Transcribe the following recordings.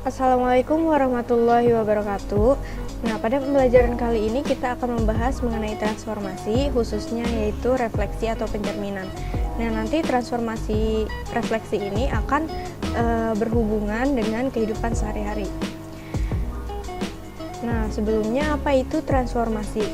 Assalamualaikum warahmatullahi wabarakatuh. Nah, pada pembelajaran kali ini kita akan membahas mengenai transformasi, khususnya yaitu refleksi atau pencerminan. Nah, nanti transformasi refleksi ini akan berhubungan dengan kehidupan sehari-hari. Nah, sebelumnya apa itu transformasi?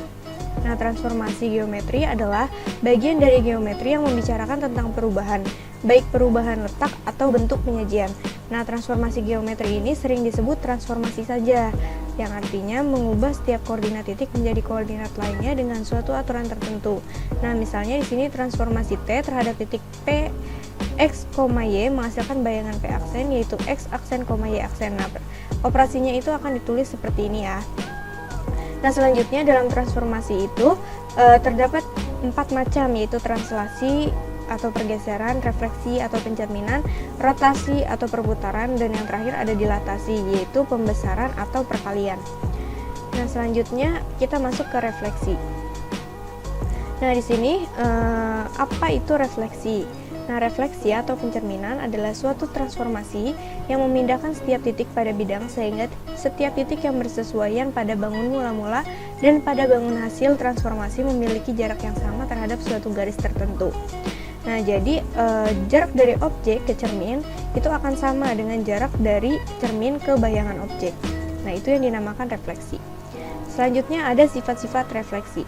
Nah, transformasi geometri adalah bagian dari geometri yang membicarakan tentang perubahan, baik perubahan letak atau bentuk penyajian. Nah, transformasi geometri ini sering disebut transformasi saja, yang artinya mengubah setiap koordinat titik menjadi koordinat lainnya dengan suatu aturan tertentu. Nah, misalnya di sini transformasi T terhadap titik P X, Y menghasilkan bayangan P aksen, yaitu X aksen, Y aksen. Nah, operasinya itu akan ditulis seperti ini ya. Nah, selanjutnya dalam transformasi itu terdapat 4 macam, yaitu translasi atau pergeseran, refleksi atau pencerminan, rotasi atau perputaran, dan yang terakhir ada dilatasi, yaitu pembesaran atau perkalian. Nah, selanjutnya kita masuk ke refleksi. Nah, di sini apa itu refleksi? Nah, refleksi atau pencerminan adalah suatu transformasi yang memindahkan setiap titik pada bidang sehingga setiap titik yang bersesuaian pada bangun mula-mula dan pada bangun hasil transformasi memiliki jarak yang sama terhadap suatu garis tertentu. Nah, jadi jarak dari objek ke cermin itu akan sama dengan jarak dari cermin ke bayangan objek. Nah, itu yang dinamakan refleksi. Selanjutnya ada sifat-sifat refleksi.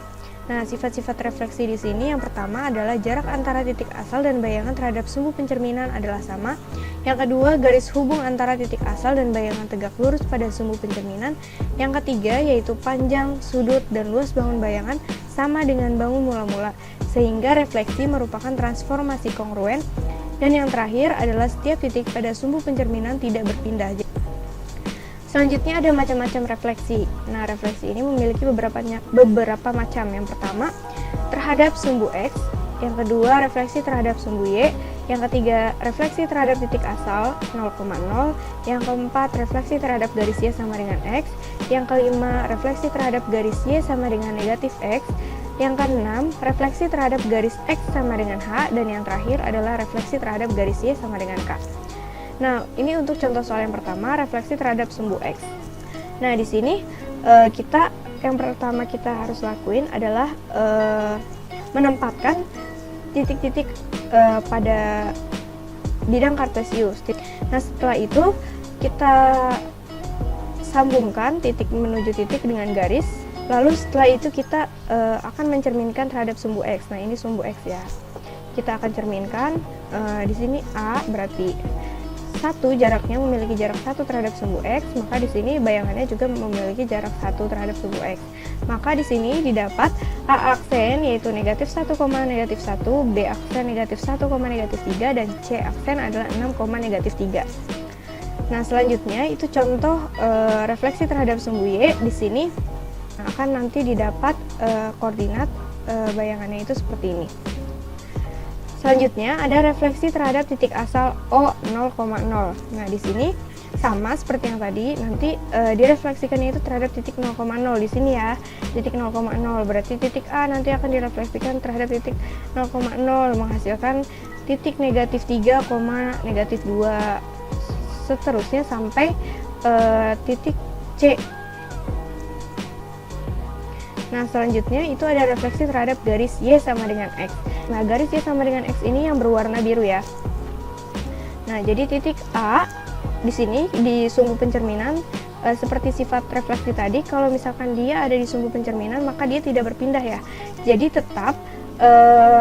Nah, sifat-sifat refleksi di sini yang pertama adalah jarak antara titik asal dan bayangan terhadap sumbu pencerminan adalah sama. Yang kedua, garis hubung antara titik asal dan bayangan tegak lurus pada sumbu pencerminan. Yang ketiga, yaitu panjang, sudut, dan luas bangun bayangan sama dengan bangun mula-mula, sehingga refleksi merupakan transformasi kongruen. Dan yang terakhir adalah setiap titik pada sumbu pencerminan tidak berpindah. Selanjutnya ada macam-macam refleksi. Nah, refleksi ini memiliki beberapa macam. Yang pertama, terhadap sumbu X. Yang kedua, refleksi terhadap sumbu Y. Yang ketiga, refleksi terhadap titik asal 0,0. Yang keempat, refleksi terhadap garis Y sama dengan X. Yang kelima, refleksi terhadap garis Y sama dengan negatif X. Yang keenam, refleksi terhadap garis X sama dengan H. Dan yang terakhir adalah refleksi terhadap garis Y sama dengan K. Nah, ini untuk contoh soal yang pertama, refleksi terhadap sumbu X. Nah, di sini yang pertama kita harus lakuin adalah menempatkan titik-titik pada bidang kartesius. Nah, setelah itu kita sambungkan titik menuju titik dengan garis. Lalu setelah itu kita akan mencerminkan terhadap sumbu X. Nah, ini sumbu X ya. Kita akan cerminkan di sini A berarti 1 jaraknya memiliki jarak 1 terhadap sumbu X, maka di sini bayangannya juga memiliki jarak 1 terhadap sumbu X. Maka di sini didapat A aksen yaitu negatif 1, negatif 1, B aksen negatif 1, negatif 3, dan C aksen adalah 6, negatif 3. Nah, selanjutnya itu contoh refleksi terhadap sumbu Y. Di sini akan nanti didapat koordinat bayangannya itu seperti ini. Selanjutnya ada refleksi terhadap titik asal O 0,0. Nah, di sini sama seperti yang tadi, nanti direfleksikannya itu terhadap titik 0,0 di sini ya. Titik 0,0 berarti titik A nanti akan direfleksikan terhadap titik 0,0 menghasilkan titik negatif 3, negatif 2. Seterusnya sampai titik C. Nah, selanjutnya itu ada refleksi terhadap garis Y sama dengan X. Nah, garis Y sama dengan X ini yang berwarna biru ya. Nah, jadi titik A di sini di sumbu pencerminan seperti sifat refleksi tadi, kalau misalkan dia ada di sumbu pencerminan maka dia tidak berpindah ya. Jadi tetap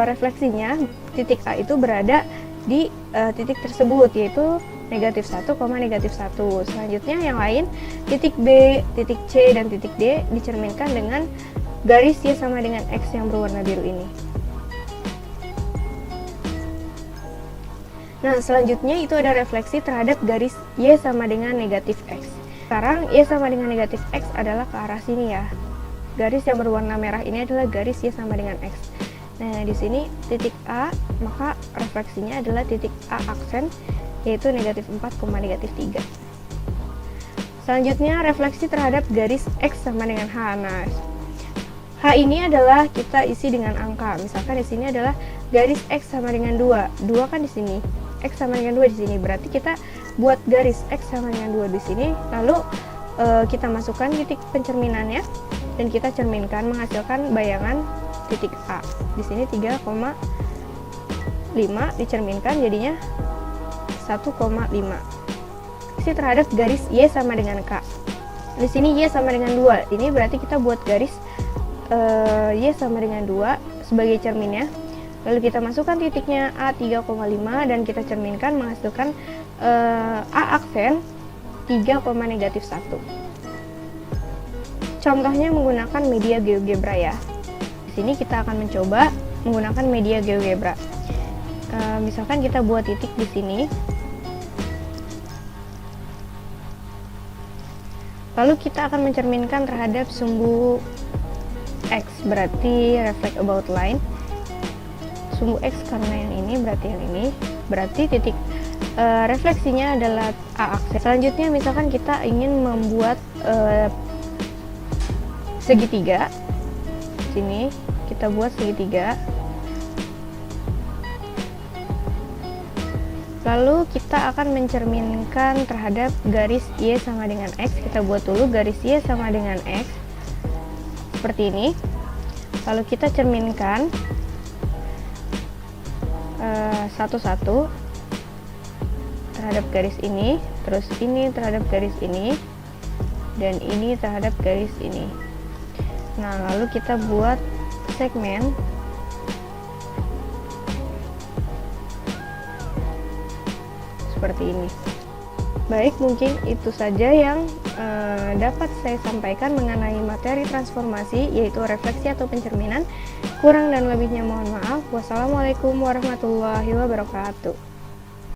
refleksinya titik A itu berada di titik tersebut, yaitu negatif 1, negatif 1. Selanjutnya yang lain, titik B, titik C, dan titik D dicerminkan dengan garis Y sama dengan X yang berwarna biru ini. Nah, selanjutnya itu ada refleksi terhadap garis Y sama dengan negatif X. Sekarang Y sama dengan negatif X adalah ke arah sini ya. Garis yang berwarna merah ini adalah garis Y sama dengan X. Nah, di sini titik A, maka refleksinya adalah titik A aksen, yaitu negatif 4, negatif 3. Selanjutnya refleksi terhadap garis X sama dengan H. Nah, H ini adalah kita isi dengan angka. Misalkan di sini adalah garis X sama dengan 2. 2 kan di sini. X sama dengan 2 di sini. Berarti kita buat garis X sama dengan 2 di sini, lalu kita masukkan titik pencerminannya dan kita cerminkan menghasilkan bayangan titik A. Di sini 3,5 dicerminkan jadinya 1,5. Isi terhadap garis Y sama dengan K. Di sini Y sama dengan 2. Ini berarti kita buat garis Y sama dengan 2 sebagai cerminnya. Lalu kita masukkan titiknya A 3,5 dan kita cerminkan menghasilkan A aksen 3,-1. Contohnya menggunakan media GeoGebra ya. Di sini kita akan mencoba menggunakan media GeoGebra. Misalkan kita buat titik di sini. Lalu kita akan mencerminkan terhadap sumbu X, berarti reflect about line. Sumbu X karena yang ini berarti yang ini. Berarti titik refleksinya adalah A aksen. Selanjutnya misalkan kita ingin membuat segitiga. Sini kita buat segitiga. Lalu kita akan mencerminkan terhadap garis Y sama dengan X. Kita buat dulu garis Y sama dengan X seperti ini. Lalu kita cerminkan satu-satu terhadap garis ini, terus ini terhadap garis ini, dan ini terhadap garis ini. Nah, lalu kita buat segmen seperti ini. Baik, mungkin itu saja yang dapat saya sampaikan mengenai materi transformasi, yaitu refleksi atau pencerminan. Kurang dan lebihnya mohon maaf. Wassalamualaikum warahmatullahi wabarakatuh.